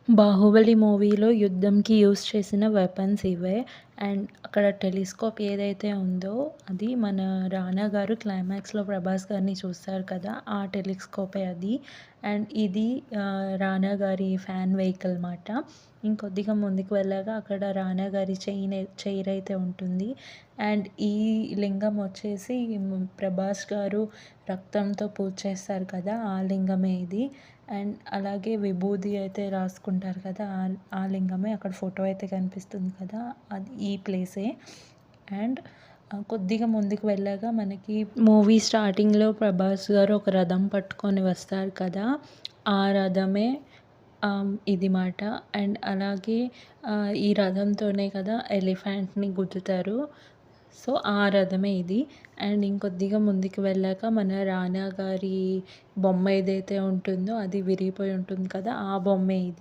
'బాహుబలి' మూవీలో యుద్ధంకి యూజ్ చేసిన వెపన్స్ ఇవే. అండ్ అక్కడ టెలిస్కోప్ ఏదైతే ఉందో అది మన 'రానా' గారు క్లైమాక్స్‌లో 'ప్రభాస్' గారిని చూస్తారు కదా! ఆ టెలిస్కోపే అది. అండ్ ఇది 'రానా' గారి ఫ్యాన్ వెహికల్ మాట. ఇంకొద్దిగా ముందుకు వెళ్ళాక అక్కడ 'రానా' గారి చైర్ అయితే ఉంటుంది. అండ్ ఈ లింగం వచ్చేసి 'ప్రభాస్' గారు రక్తంతో పూజ చేస్తారు కదా! ఆ లింగమే ఇది. అండ్ అలాగే విభూది అయితే రాసుకుంటారు కదా! ఆ లింగమే అక్కడ ఫోటో అయితే కనిపిస్తుంది కదా! అది ఈ ప్లేసే. అండ్ కొద్దిగా ముందుకు వెళ్ళాక మనకి మూవీ స్టార్టింగ్‌లో 'ప్రభాస్' గారు ఒక రథం పట్టుకొని వస్తారు కదా! ఆ రథమే ఇది మాట. అండ్ అలాగే ఈ రథంతోనే కదా ఎలిఫెంట్‌ని గుద్దుతారు. సో, ఆ రథమే ఇది. అండ్ ఇంకొద్దిగా ముందుకు వెళ్ళాక మన 'రానా' గారి బొమ్మ ఏదైతే ఉంటుందో అది విరిగిపోయి ఉంటుంది కదా! ఆ బొమ్మే ఇది.